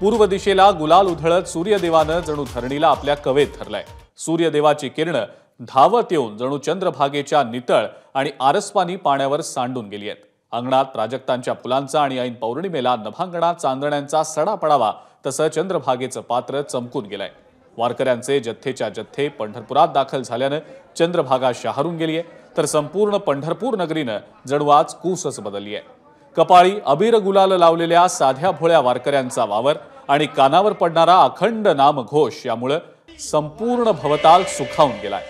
पूर्व दिशेला गुलाल उधळत सूर्यदेवानं जणू धरणीला आपल्या कवेत धरलाय। सूर्यदेवाची किरणं धावत येऊन जणू चंद्रभागेच्या नितळ आणि आरसपानी पाण्यावर सांडून गेली आहेत। अंगणात प्राजक्तांच्या फुलांचा आणि ऐन पौर्णिमेला नभांगणात चांदण्यांचा सडा पडावा तसं चंद्रभागेचं पात्र चमकून गेलंय। वारकऱ्यांचे जथ्थेच्या जथ्थे पंढरपुरात दाखल झाल्यानं चंद्रभागा शहारून गेलीय, तर संपूर्ण पंढरपूर नगरीनं जणू आज कूसच बदलली आहे। कपाळी अबीर गुलाल लावलेल्या साध्या भोळ्या वारकऱ्यांचा वावर आणि कानावर पडणारा अखंड नामघोष यामुळे संपूर्ण भवताल सुखावून गेलाय।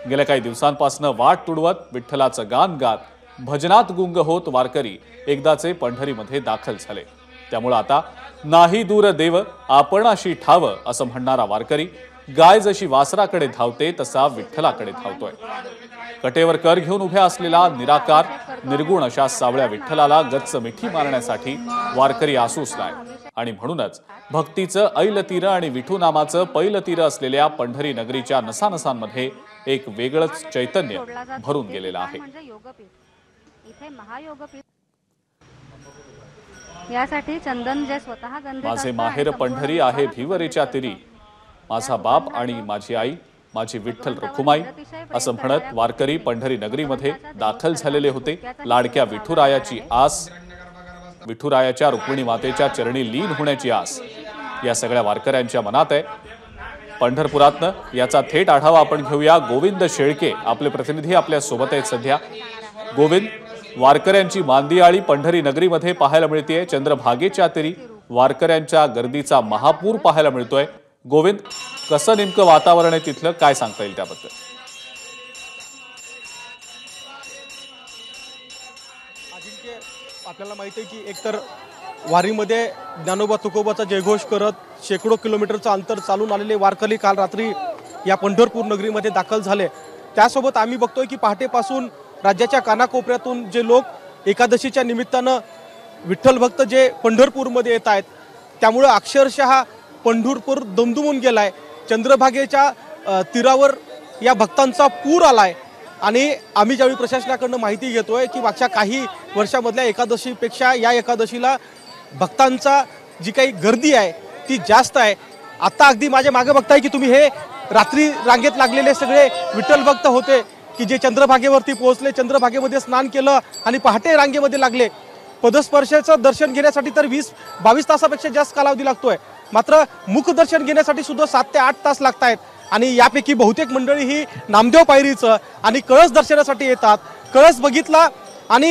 गेल्या काही दिवसांपासून वाट तुडवत विठ्ठलाचं गान गात भजनात गुंग होत वारकरी एकदाचे पंढरीमध्ये दाखल झाले। त्यामुळे आता नाही दूर देव आपणाशी ठाव असं म्हणणारा वारकरी गाय जशी वासराकडे धावते तसा विठ्ठलाकडे धावतोय। कटेवर कर घेऊन उभ्या असलेला निराकार निर्गुण अशा सावळ्या विठ्ठलाला गच्च मिठी मारण्यासाठी वारकरी आसूसलाय आणि म्हणूनच भक्तीचं ऐलतीर आणि विठू नामाचं पैलतीर असलेल्या पंढरी नगरीच्या नसानसांमध्ये एक वेगळंच चैतन्य भरून गेलेलं आहे। यासाठी चंदन जे स्वतः गंधे माझे माहेर पंढरी आहे भिवरेच्या तिरी, माझा बाप आणि माझी आई माझी विठ्ठल रखुमाई असं म्हणत वारकरी पंढरी नगरीमध्ये दाखल झालेले होते। लाडक्या विठुरायाची आस, विठुरायाच्या रुक्मिणी मातेच्या चरणी लीन होण्याची आस या सगळ्या वारकऱ्यांच्या मनात आहे। पंढरपुरातनं याचा थेट आढावा आपण घेऊया। गोविंद शेळके आपले प्रतिनिधी आपल्या सोबत आहेत सध्या। गोविंद, वारकऱ्यांची मांदियाळी पंढरी नगरीमध्ये पाहायला मिळतेय। चंद्रभागेच्या तीरी वारकऱ्यांच्या गर्दीचा महापूर पाहायला मिळतोय। गोविंद, कसं नेमकं वातावरण आहे तिथलं, काय सांगता येईल त्याबद्दल? आपल्याला माहिती आहे की एकतर वारीमध्ये ज्ञानोबा तुकोबाचा जयघोष करत शेकडो किलोमीटरचं अंतर चालून आलेले वारकरी काल रात्री या पंढरपूर नगरीमध्ये दाखल झाले। त्यासोबत आम्ही बघतोय की पहाटेपासून राज्याच्या कानाकोपऱ्यातून जे लोक एकादशीच्या निमित्तानं विठ्ठल भक्त जे पंढरपूरमध्ये येत आहेत, त्यामुळं अक्षरशः पंढरपूर दुमदुमून गेलाय। चंद्रभागेच्या तीरावर या भक्तांचा पूर आलाय आणि आम्ही ज्यावेळी प्रशासनाकडून माहिती घेतोय की मागच्या काही वर्षामधल्या एकादशीपेक्षा या एकादशीला भक्तांचा जी काही गर्दी आहे ती जास्त आहे। आता अगदी माझ्या मागे बघताय की तुम्ही हे रात्री रांगेत लागलेले सगळे विठ्ठल भक्त होते की जे चंद्रभागेवरती पोहोचले, चंद्रभागेमध्ये स्नान केलं आणि पहाटे रांगेमध्ये लागले। पदस्पर्शाचं दर्शन घेण्यासाठी तर 20-22 तासापेक्षा जास्त कालावधी लागतोय, मात्र मुख दर्शन घेण्यासाठी सुद्धा 7 ते 8 तास लागत आहेत। आणि यापैकी बहुतेक मंडळी ही नामदेव पायरीचं आणि कळस दर्शनासाठी येतात। कळस बघितला आणि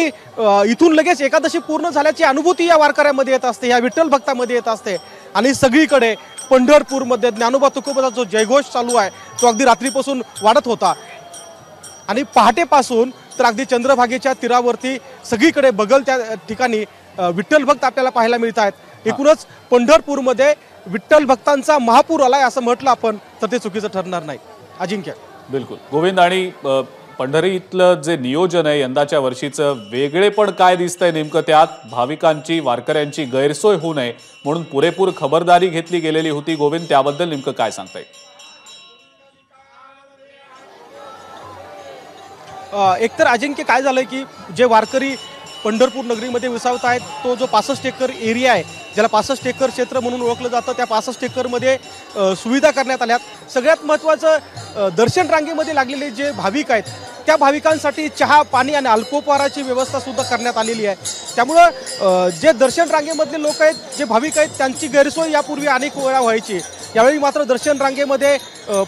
इथून लगेच एकादशी पूर्ण झाल्याची अनुभूती या वारकऱ्यामध्ये येत असते, या विठ्ठल भक्तामध्ये येत असते। आणि सगळीकडे पंढरपूरमध्ये ज्ञानोबा तुकोबाचा जो जयघोष चालू आहे तो अगदी रात्रीपासून वाढत होता आणि पहाटेपासून तर अगदी चंद्रभागेच्या तीरावरती सगळीकडे बगल त्या ठिकाणी विठ्ठल भक्त आपल्याला पाहायला मिळत आहेत। एकूणच पंढरपूरमध्ये विठ्ठल भक्तांचा महापूर आलाय असं म्हटलं आपण तर ते चुकीचं ठरणार नाही। अजिंक्य, बिलकुल गोविंद, आणि पंढरीतलं जे नियोजन आहे यंदाच्या वर्षीचं वेगळेपण काय दिसतंय नेमकं त्यात? भाविकांची वारकऱ्यांची गैरसोय होऊ नये म्हणून पुरेपूर खबरदारी घेतली गेलेली होती। गोविंद, त्याबद्दल नेमकं काय सांगता येईल? एकतर अजिंक्य काय झालंय की जे वारकरी पंढरपूर नगरीमध्ये विसावत आहेत तो जो 65 एकर एरिया आहे, ज्याला 65 एकर क्षेत्र म्हणून ओळखलं जातं, त्या 65 एकरमध्ये सुविधा करण्यात आल्यात। सगळ्यात महत्त्वाचं दर्शन रांगेमध्ये लागलेले जे भाविक आहेत त्या भाविकांसाठी चहा पाणी आणि अल्पोपहाराची व्यवस्था सुद्धा करण्यात आलेली आहे। त्यामुळं जे दर्शन रांगेमधले लोक आहेत, जे भाविक आहेत, त्यांची गैरसोय यापूर्वी अनेक वेळा व्हायची। यावेळी मात्र दर्शन रांगेमध्ये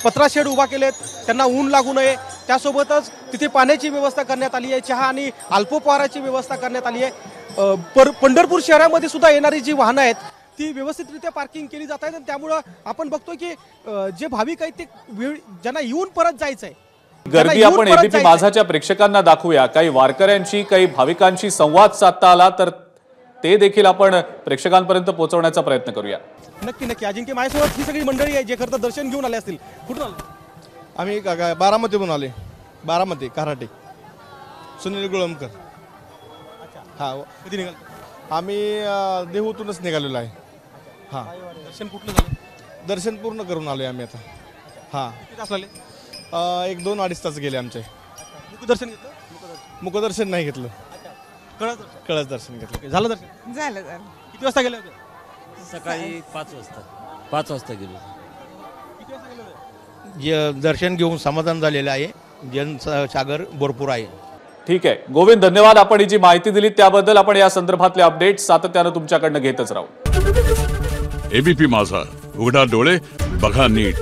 पत्राशेड उभा केलेत, त्यांना ऊन लागू नये, त्यासोबतच तिथे पाण्याची व्यवस्था करण्यात आली आहे, चहा आणि अल्पोपहाराची व्यवस्था करण्यात आली आहे। पंढरपूर शहरामध्ये सुद्धा येणारी जी वाहनं आहेत ती व्यवस्थितरित्या पार्किंग केली जात आहेत। त्यामुळं आपण बघतोय की जे भाविक आहेत ते ज्यांना येऊन परत जायचं आहे, गर्दी आपण एबीपी माझाच्या प्रेक्षकांना दाखवूया। काही वारकऱ्यांशी काही भाविकांशी संवाद साधता आला तर ते देखील आपण प्रेक्षकांपर्यंत पोहोचवण्याचा प्रयत्न करूया। नक्की नक्की अजिंक्य, माझ्यासोबत ही सगळी मंडळी आहे जे खरं तर दर्शन घेऊन आले असतील। कुठून आले? आम्ही बारामतीहून आले, बारामती कराटे, सुनील गुळमकर। हा, कधी निघाल? आम्ही देहूतूनच निघालेलो आहे। हां, दर्शन कुठलं झालं? दर्शन पूर्ण करून आलोय आम्ही आता। हां, किती तास लागले? 1-2-2.5 तास गेले आमचे। मुखदर्शन घेतलं? मुखदर्शन नाही घेतलं, कळस दर्शन घेतलं। झालं दर्शन? झालं किती वाजता गेले होते? सकाळी 5 वाजता गेलो. दर्शन घेऊन समाधान झालेलं आहे. जनसागर भरपूर आहे. ठीक आहे गोविंद, धन्यवाद. आपण ही जी माहिती दिली त्याबद्दल. आपण या संदर्भातले अपडेट सातत्यानं तुमच्याकडनं घेतच राहू. एबीपी माझा, उघडा डोळे बघा नीट.